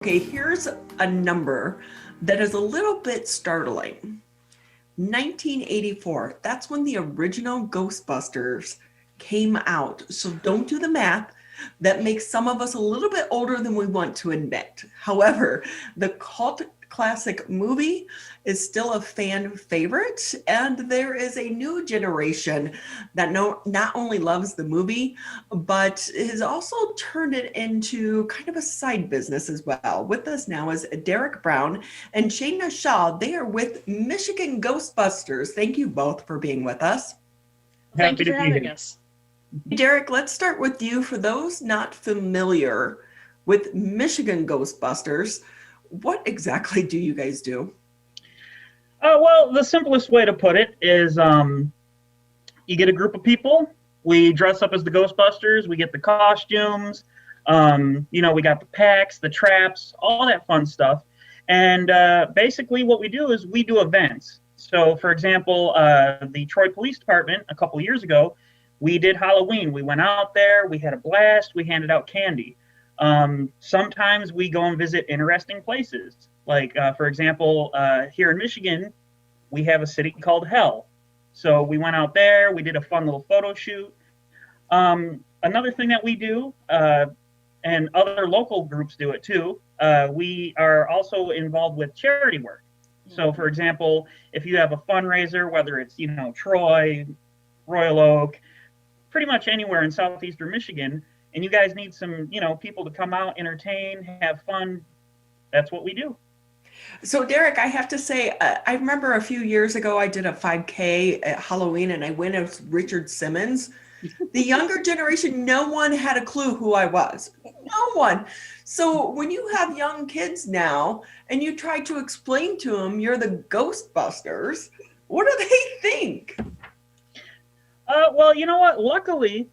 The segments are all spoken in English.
Okay, here's a number that is a little bit startling. 1984, that's when the original Ghostbusters came out. So don't do the math. That makes some of us a little bit older than we want to admit. However, the cult classic movie is still a fan favorite, and there is a new generation that not only loves the movie, but has also turned it into kind of a side business as well. With us now is Derek Brown and Shayna Shaw. They are with Michigan Ghostbusters. Thank you both for being with us. Thank Happy you to for be having here. us. Derek, let's start with you. For those not familiar with Michigan Ghostbusters, what exactly do you guys do? Well, the simplest way to put it is you get a group of people. We dress up as the Ghostbusters. We get the costumes. We got the packs, the traps, all that fun stuff. And basically, what we do is we do events. So, for example, the Troy Police Department a couple years ago, we did Halloween. We went out there. We had a blast. We handed out candy. Sometimes we go and visit interesting places. Like, for example, here in Michigan, we have a city called Hell. So we went out there, we did a fun little photo shoot. Another thing that we do, and other local groups do it too, we are also involved with charity work. So, for example, if you have a fundraiser, whether it's, Troy, Royal Oak, pretty much anywhere in southeastern Michigan, and you guys need some, people to come out, entertain, have fun, that's what we do. So, Derek, I have to say, I remember a few years ago I did a 5K at Halloween and I went as Richard Simmons. The younger generation, no one had a clue who I was. No one. So, when you have young kids now and you try to explain to them you're the Ghostbusters, what do they think? Well, you know what? Luckily,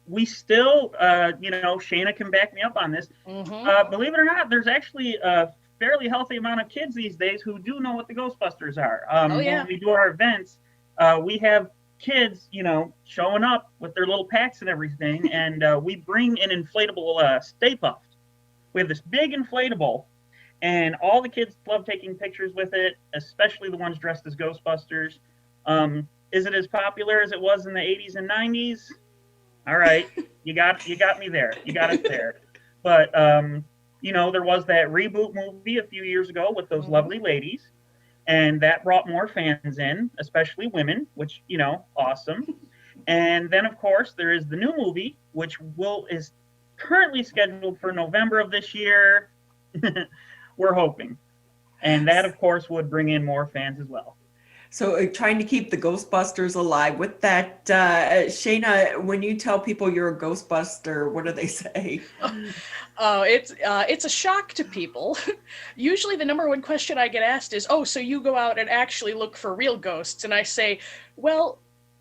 we still, Shayna can back me up on this. Believe it or not, there's actually a fairly healthy amount of kids these days who do know what the Ghostbusters are. When we do our events, we have kids, showing up with their little packs and everything, and we bring an inflatable Stay Puft. We have this big inflatable, and all the kids love taking pictures with it, especially the ones dressed as Ghostbusters. Is it as popular as it was in the 80s and 90s? All right, you got me there. You got it there. But there was that reboot movie a few years ago with those lovely ladies, and that brought more fans in, especially women, which awesome. And then of course there is the new movie, which is currently scheduled for November of this year. We're hoping, and that of course would bring in more fans as well. So trying to keep the Ghostbusters alive. With that, Shayna, when you tell people you're a Ghostbuster, what do they say? Oh, it's a shock to people. Usually the number one question I get asked is, "Oh, so you go out and actually look for real ghosts?" And I say, "Well,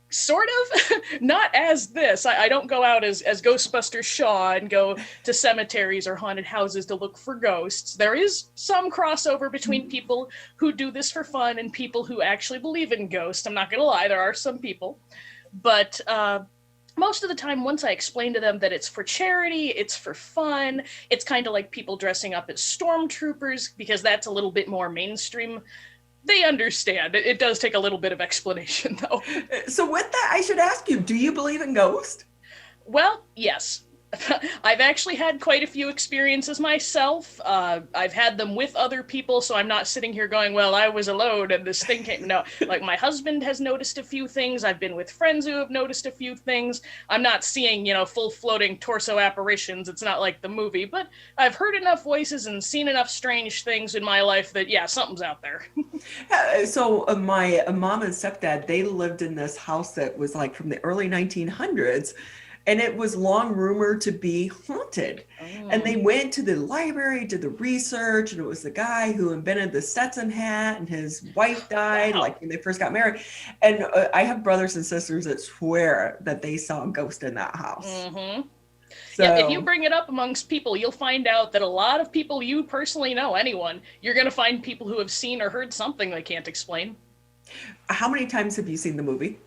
sort of." Not as this. I don't go out as Ghostbuster Shaw and go to cemeteries or haunted houses to look for ghosts. There is some crossover between people who do this for fun and people who actually believe in ghosts. I'm not gonna lie, there are some people. But most of the time, once I explain to them that it's for charity, it's for fun, it's kind of like people dressing up as stormtroopers, because that's a little bit more mainstream, they understand. It does take a little bit of explanation, though. So with that, I should ask you, do you believe in ghosts? Well, yes. I've actually had quite a few experiences myself. I've had them with other people, so I'm not sitting here going, well, I was alone and this thing came. No, like my husband has noticed a few things. I've been with friends who have noticed a few things. I'm not seeing, full floating torso apparitions. It's not like the movie, but I've heard enough voices and seen enough strange things in my life that, yeah, something's out there. So my mom and stepdad, they lived in this house that was like from the early 1900s. And it was long rumored to be haunted. And they went to the library, did the research, and it was the guy who invented the Stetson hat, and his wife died, like when they first got married. And I have brothers and sisters that swear that they saw a ghost in that house. So, yeah, if you bring it up amongst people, you'll find out that a lot of people you personally know, anyone, you're going to find people who have seen or heard something they can't explain. how many times have you seen the movie?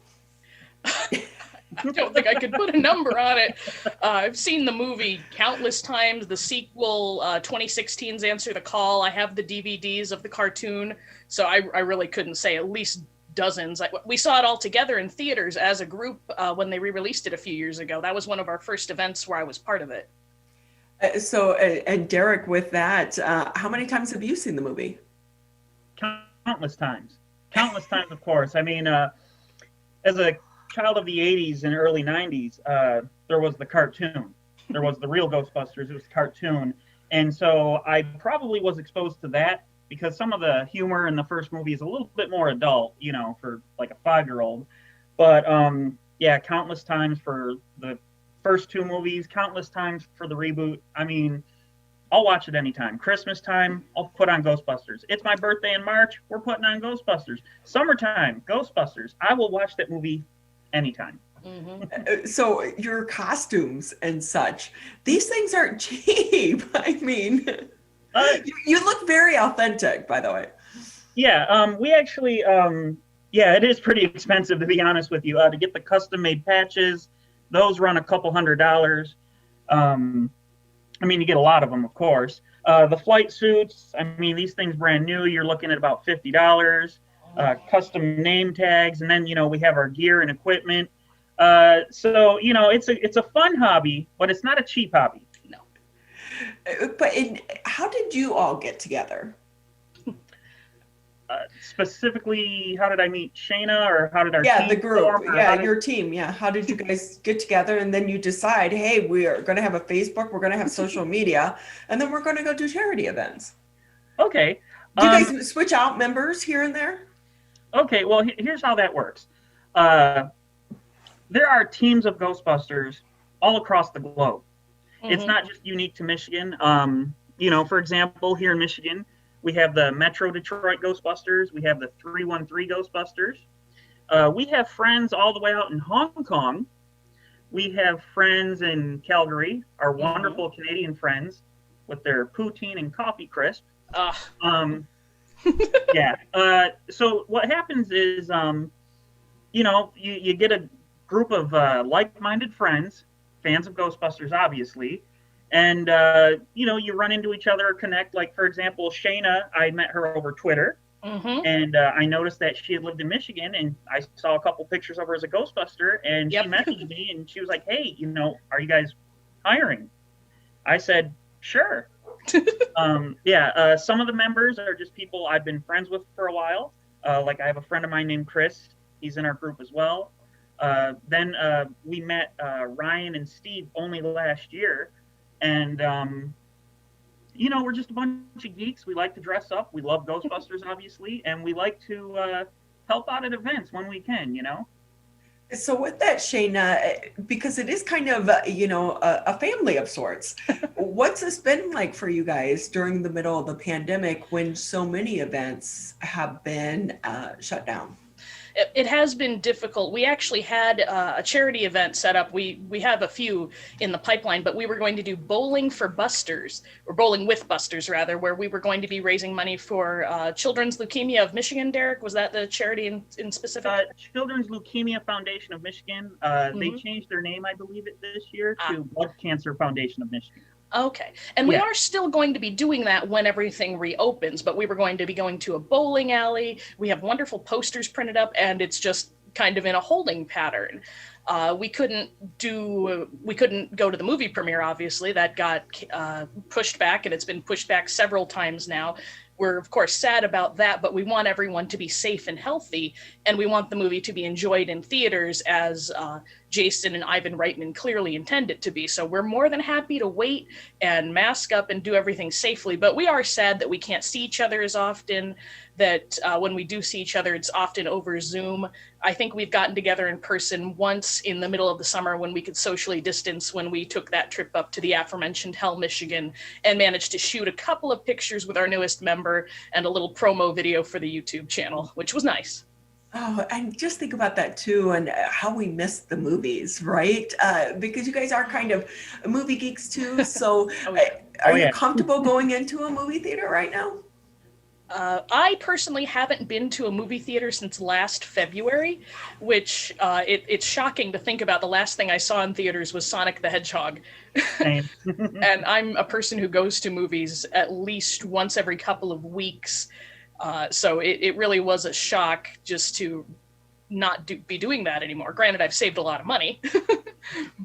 I don't think I could put a number on it. I've seen the movie countless times. The sequel, 2016's Answer the Call. I have the DVDs of the cartoon, so I really couldn't say, at least dozens. We saw it all together in theaters as a group when they re-released it a few years ago. That was one of our first events where I was part of it. And Derek, with that, how many times have you seen the movie? Countless times, of course. I mean, as a child of the 80s and early 90s, there was the cartoon. There was the real Ghostbusters. It was the cartoon. And so I probably was exposed to that because some of the humor in the first movie is a little bit more adult, you know, for like a 5-year-old. But yeah, countless times for the first 2 movies, countless times for the reboot. I mean, I'll watch it anytime. Christmas time, I'll put on Ghostbusters. It's my birthday in March, we're putting on Ghostbusters. Summertime, Ghostbusters. I will watch that movie anytime. Mm-hmm. So your costumes and such, these things aren't cheap. I mean, you look very authentic, by the way. Yeah, we actually, yeah, it is pretty expensive, to be honest with you. To get the custom-made patches, those run a couple $100s. I mean, you get a lot of them, of course. The flight suits, I mean, these things brand new, you're looking at about $50. Custom name tags, and then, you know, we have our gear and equipment. So, you know, it's a fun hobby, but it's not a cheap hobby. No. But how did you all get together? Specifically, how did I meet Shayna, or how did our Yeah, team the group. form, Yeah, your team. Yeah, how did you guys get together? And then you decide, hey, we are going to have a Facebook, we're going to have social media, and then we're going to go do charity events. Okay. Do you guys switch out members here and there? Okay, well, here's how that works. There are teams of Ghostbusters all across the globe. Mm-hmm. It's not just unique to Michigan. You know, for example, here in Michigan, we have the Metro Detroit Ghostbusters. We have the 313 Ghostbusters. We have friends all the way out in Hong Kong. We have friends in Calgary, our wonderful Canadian friends with their poutine and coffee crisp. Yeah. So what happens is, you know, you get a group of like-minded friends, fans of Ghostbusters, obviously, and, you know, you run into each other, connect. Like, for example, Shayna, I met her over Twitter, and I noticed that she had lived in Michigan, and I saw a couple pictures of her as a Ghostbuster, and she messaged me, and she was like, hey, you know, are you guys hiring? I said, sure. Yeah, some of the members are just people I've been friends with for a while. Like, I have a friend of mine named Chris. He's in our group as well. Then we met Ryan and Steve only last year. And, you know, we're just a bunch of geeks. We like to dress up. We love Ghostbusters, obviously. And we like to help out at events when we can, you know? So with that, Shayna, because it is kind of, you know, a family of sorts, what's this been like for you guys during the middle of the pandemic when so many events have been shut down? It has been difficult. We actually had a charity event set up. We have a few in the pipeline, but we were going to do bowling for Busters, or bowling with Busters rather, where we were going to be raising money for Children's Leukemia of Michigan. Derek, was that the charity in specific? Children's Leukemia Foundation of Michigan. They changed their name, I believe, this year to Blood Cancer Foundation of Michigan. Okay. And we are still going to be doing that when everything reopens, but we were going to be going to a bowling alley. We have wonderful posters printed up, and it's just kind of in a holding pattern. We couldn't go to the movie premiere, obviously. That got pushed back, and it's been pushed back several times now. We're, of course, sad about that, but we want everyone to be safe and healthy, and we want the movie to be enjoyed in theaters as Jason and Ivan Reitman clearly intend it to be. So we're more than happy to wait and mask up and do everything safely, but we are sad that we can't see each other as often, that when we do see each other, it's often over Zoom. I think we've gotten together in person once in the middle of the summer when we could socially distance, when we took that trip up to the aforementioned Hell, Michigan, and managed to shoot a couple of pictures with our newest member and a little promo video for the YouTube channel, which was nice. Oh, and just think about that too, and how we miss the movies, right? Because you guys are kind of movie geeks too. So are you comfortable going into a movie theater right now? I personally haven't been to a movie theater since last February, which it's shocking to think about. The last thing I saw in theaters was Sonic the Hedgehog. Same. And I'm a person who goes to movies at least once every couple of weeks. So it really was a shock just to not be doing that anymore. Granted, I've saved a lot of money,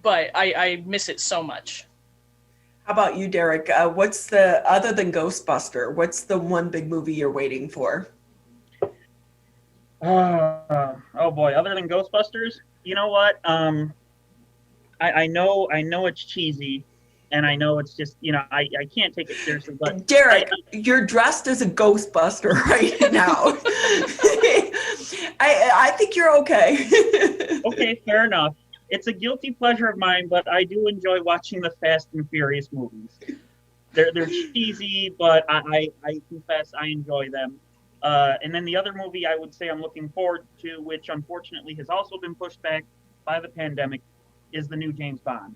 but I miss it so much. How about you, Derek? Other than Ghostbuster, what's the one big movie you're waiting for? Oh boy, other than Ghostbusters, you know what? I know it's cheesy, and I know it's just, I can't take it seriously, but Derek, you're dressed as a Ghostbuster right now. I think you're okay. Okay, fair enough. It's a guilty pleasure of mine, but I do enjoy watching the Fast and Furious movies. They're cheesy, but I confess I enjoy them. And then the other movie I would say I'm looking forward to, which unfortunately has also been pushed back by the pandemic, is the new James Bond.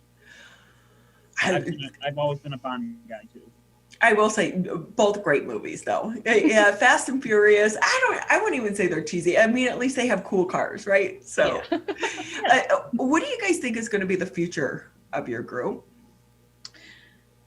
I've always been a Bond guy too. I will say both great movies though. Yeah, Fast and Furious. I wouldn't even say they're cheesy. I mean, at least they have cool cars, right? So, what do you guys think is going to be the future of your group?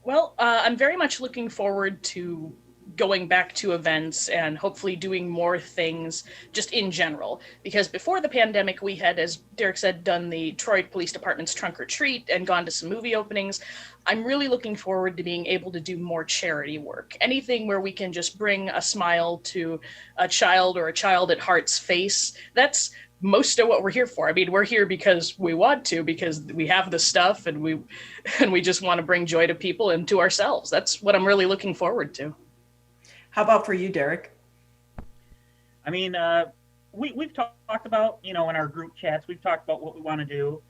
Well, I'm very much looking forward to going back to events and hopefully doing more things just in general. Because before the pandemic, we had, as Derek said, done the Troy Police Department's Trunk or Treat and gone to some movie openings. I'm really looking forward to being able to do more charity work. Anything where we can just bring a smile to a child or a child at heart's face. That's most of what we're here for. I mean, we're here because we want to, because we have the stuff and we just want to bring joy to people and to ourselves. That's what I'm really looking forward to. How about for you, Derek? I mean, we've talked about, in our group chats, we've talked about what we want to do.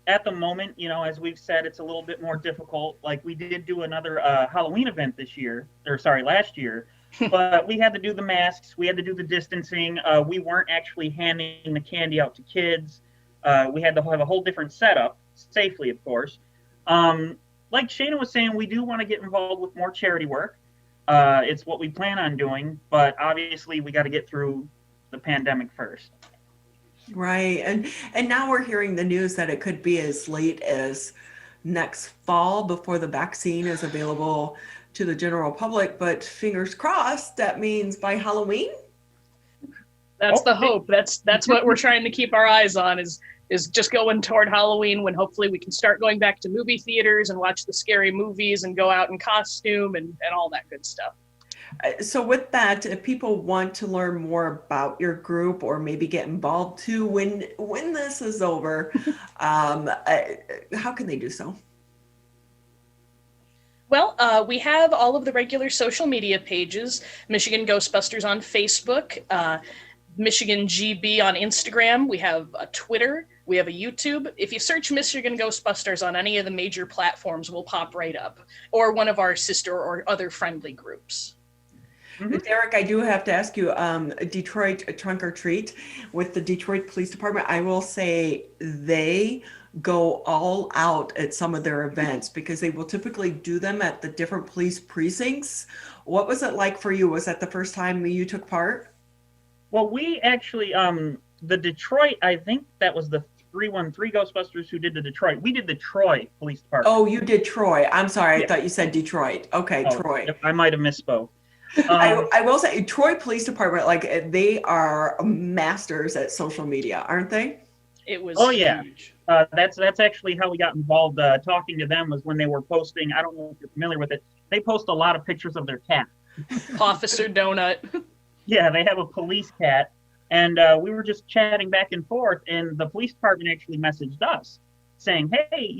At the moment, as we've said, it's a little bit more difficult. Like we did do another Halloween event last year, but we had to do the masks. We had to do the distancing. We weren't actually handing the candy out to kids. We had to have a whole different setup, safely, of course. Like Shayna was saying, we do want to get involved with more charity work. It's what we plan on doing, but obviously we got to get through the pandemic first. Right. And now we're hearing the news that it could be as late as next fall before the vaccine is available to the general public, but fingers crossed, that means by Halloween. That's the hope. That's what we're trying to keep our eyes on is just going toward Halloween, when hopefully we can start going back to movie theaters and watch the scary movies and go out in costume and all that good stuff. So with that, if people want to learn more about your group or maybe get involved too, when this is over, how can they do so? Well, we have all of the regular social media pages, Michigan Ghostbusters on Facebook, Michigan GB on Instagram. We have a Twitter. We have a YouTube. If you search Michigan Ghostbusters on any of the major platforms, we'll pop right up, or one of our sister or other friendly groups. Mm-hmm. Derek, I do have to ask you, Detroit Trunk or Treat with the Detroit Police Department, I will say they go all out at some of their events because they will typically do them at the different police precincts. What was it like for you? Was that the first time you took part? Well, we actually, the Detroit, I think that was the 313 Ghostbusters who did the Detroit. We did the Troy Police Department. Oh, you did Troy. I'm sorry. Yeah. I thought you said Detroit. Okay, Troy. I might have misspoke. I will say Troy Police Department, like they are masters at social media, aren't they? It was huge. That's actually how we got involved. Talking to them was when they were posting. I don't know if you're familiar with it. They post a lot of pictures of their cat. Officer Donut. Yeah, they have a police cat. And we were just chatting back and forth, and the police department actually messaged us saying, hey,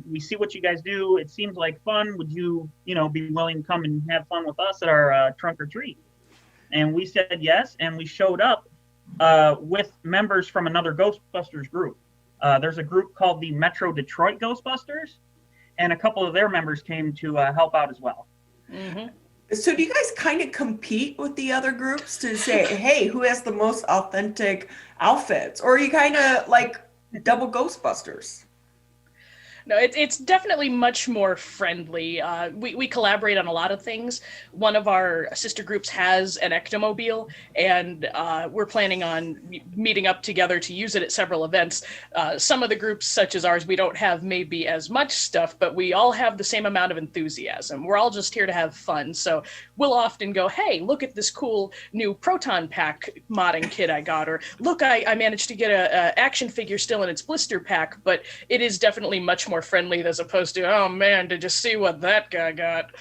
we see what you guys do. It seems like fun. Would you, be willing to come and have fun with us at our trunk or treat? And we said yes, and we showed up with members from another Ghostbusters group. There's a group called the Metro Detroit Ghostbusters, and a couple of their members came to help out as well. Mm-hmm. So do you guys kind of compete with the other groups to say, hey, who has the most authentic outfits? Or are you kind of like double Ghostbusters? No, it's definitely much more friendly. We collaborate on a lot of things. One of our sister groups has an ectomobile, and we're planning on meeting up together to use it at several events. Some of the groups, such as ours, we don't have maybe as much stuff, but we all have the same amount of enthusiasm. We're all just here to have fun. So we'll often go, hey, look at this cool new proton pack modding kit I got, or look, I managed to get a action figure still in its blister pack, but it is definitely much more friendly as opposed to, oh man, did you see what that guy got?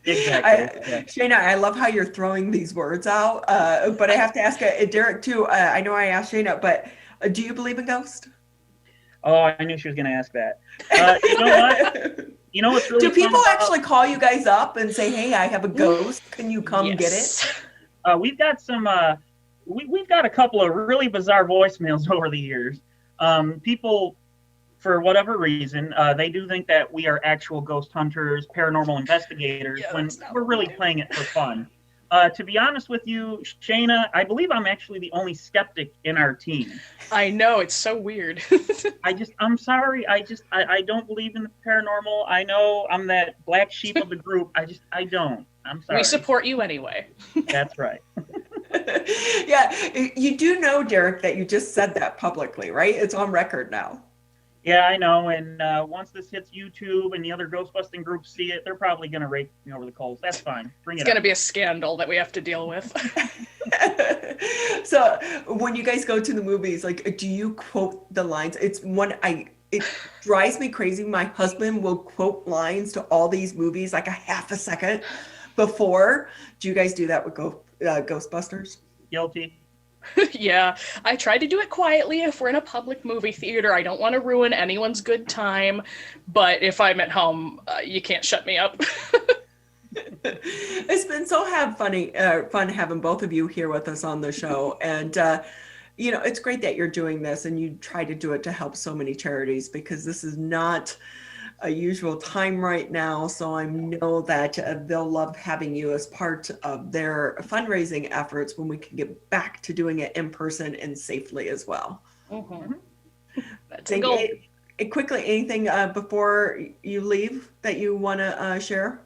Exactly. Shayna, I love how you're throwing these words out, but I have to ask Derek too. I know I asked Shayna, but do you believe in ghosts? Oh, I knew she was going to ask that. You know what? You know what's really Do people fun actually call you guys up and say, "Hey, I have a ghost. Can you come get it?" We've got some. We've got a couple of really bizarre voicemails over the years. People, for whatever reason, they do think that we are actual ghost hunters, paranormal investigators, when we're really playing it for fun. To be honest with you, Shayna, I believe I'm actually the only skeptic in our team. I know, it's so weird. I'm sorry. I don't believe in the paranormal. I know I'm that black sheep of the group. I don't. I'm sorry. We support you anyway. That's right. Yeah, you do know, Derek, that you just said that publicly, right? It's on record now. Yeah, I know. And once this hits YouTube and the other ghostbusting groups see it, they're probably going to rake me over the coals. That's fine. It's going to be a scandal that we have to deal with. So when you guys go to the movies, like, do you quote the lines? It drives me crazy. My husband will quote lines to all these movies like a half a second before. Do you guys do that with Ghostbusters? Guilty. Yeah, I try to do it quietly if we're in a public movie theater. I don't want to ruin anyone's good time, but if I'm at home, you can't shut me up. It's been so fun having both of you here with us on the show, and it's great that you're doing this and you try to do it to help so many charities, because this is not a usual time right now. So I know that they'll love having you as part of their fundraising efforts when we can get back to doing it in person and safely as well. Mm-hmm. That's a goal. Quickly, anything before you leave that you want to share?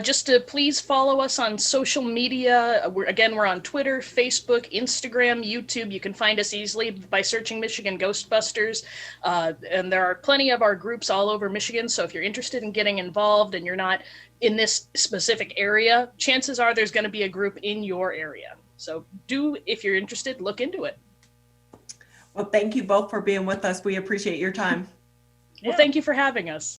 Just to please follow us on social media. We're on Twitter, Facebook, Instagram, YouTube. You can find us easily by searching Michigan Ghostbusters. And there are plenty of our groups all over Michigan. So if you're interested in getting involved and you're not in this specific area, chances are there's going to be a group in your area. So if you're interested, look into it. Well, thank you both for being with us. We appreciate your time. Well, thank you for having us.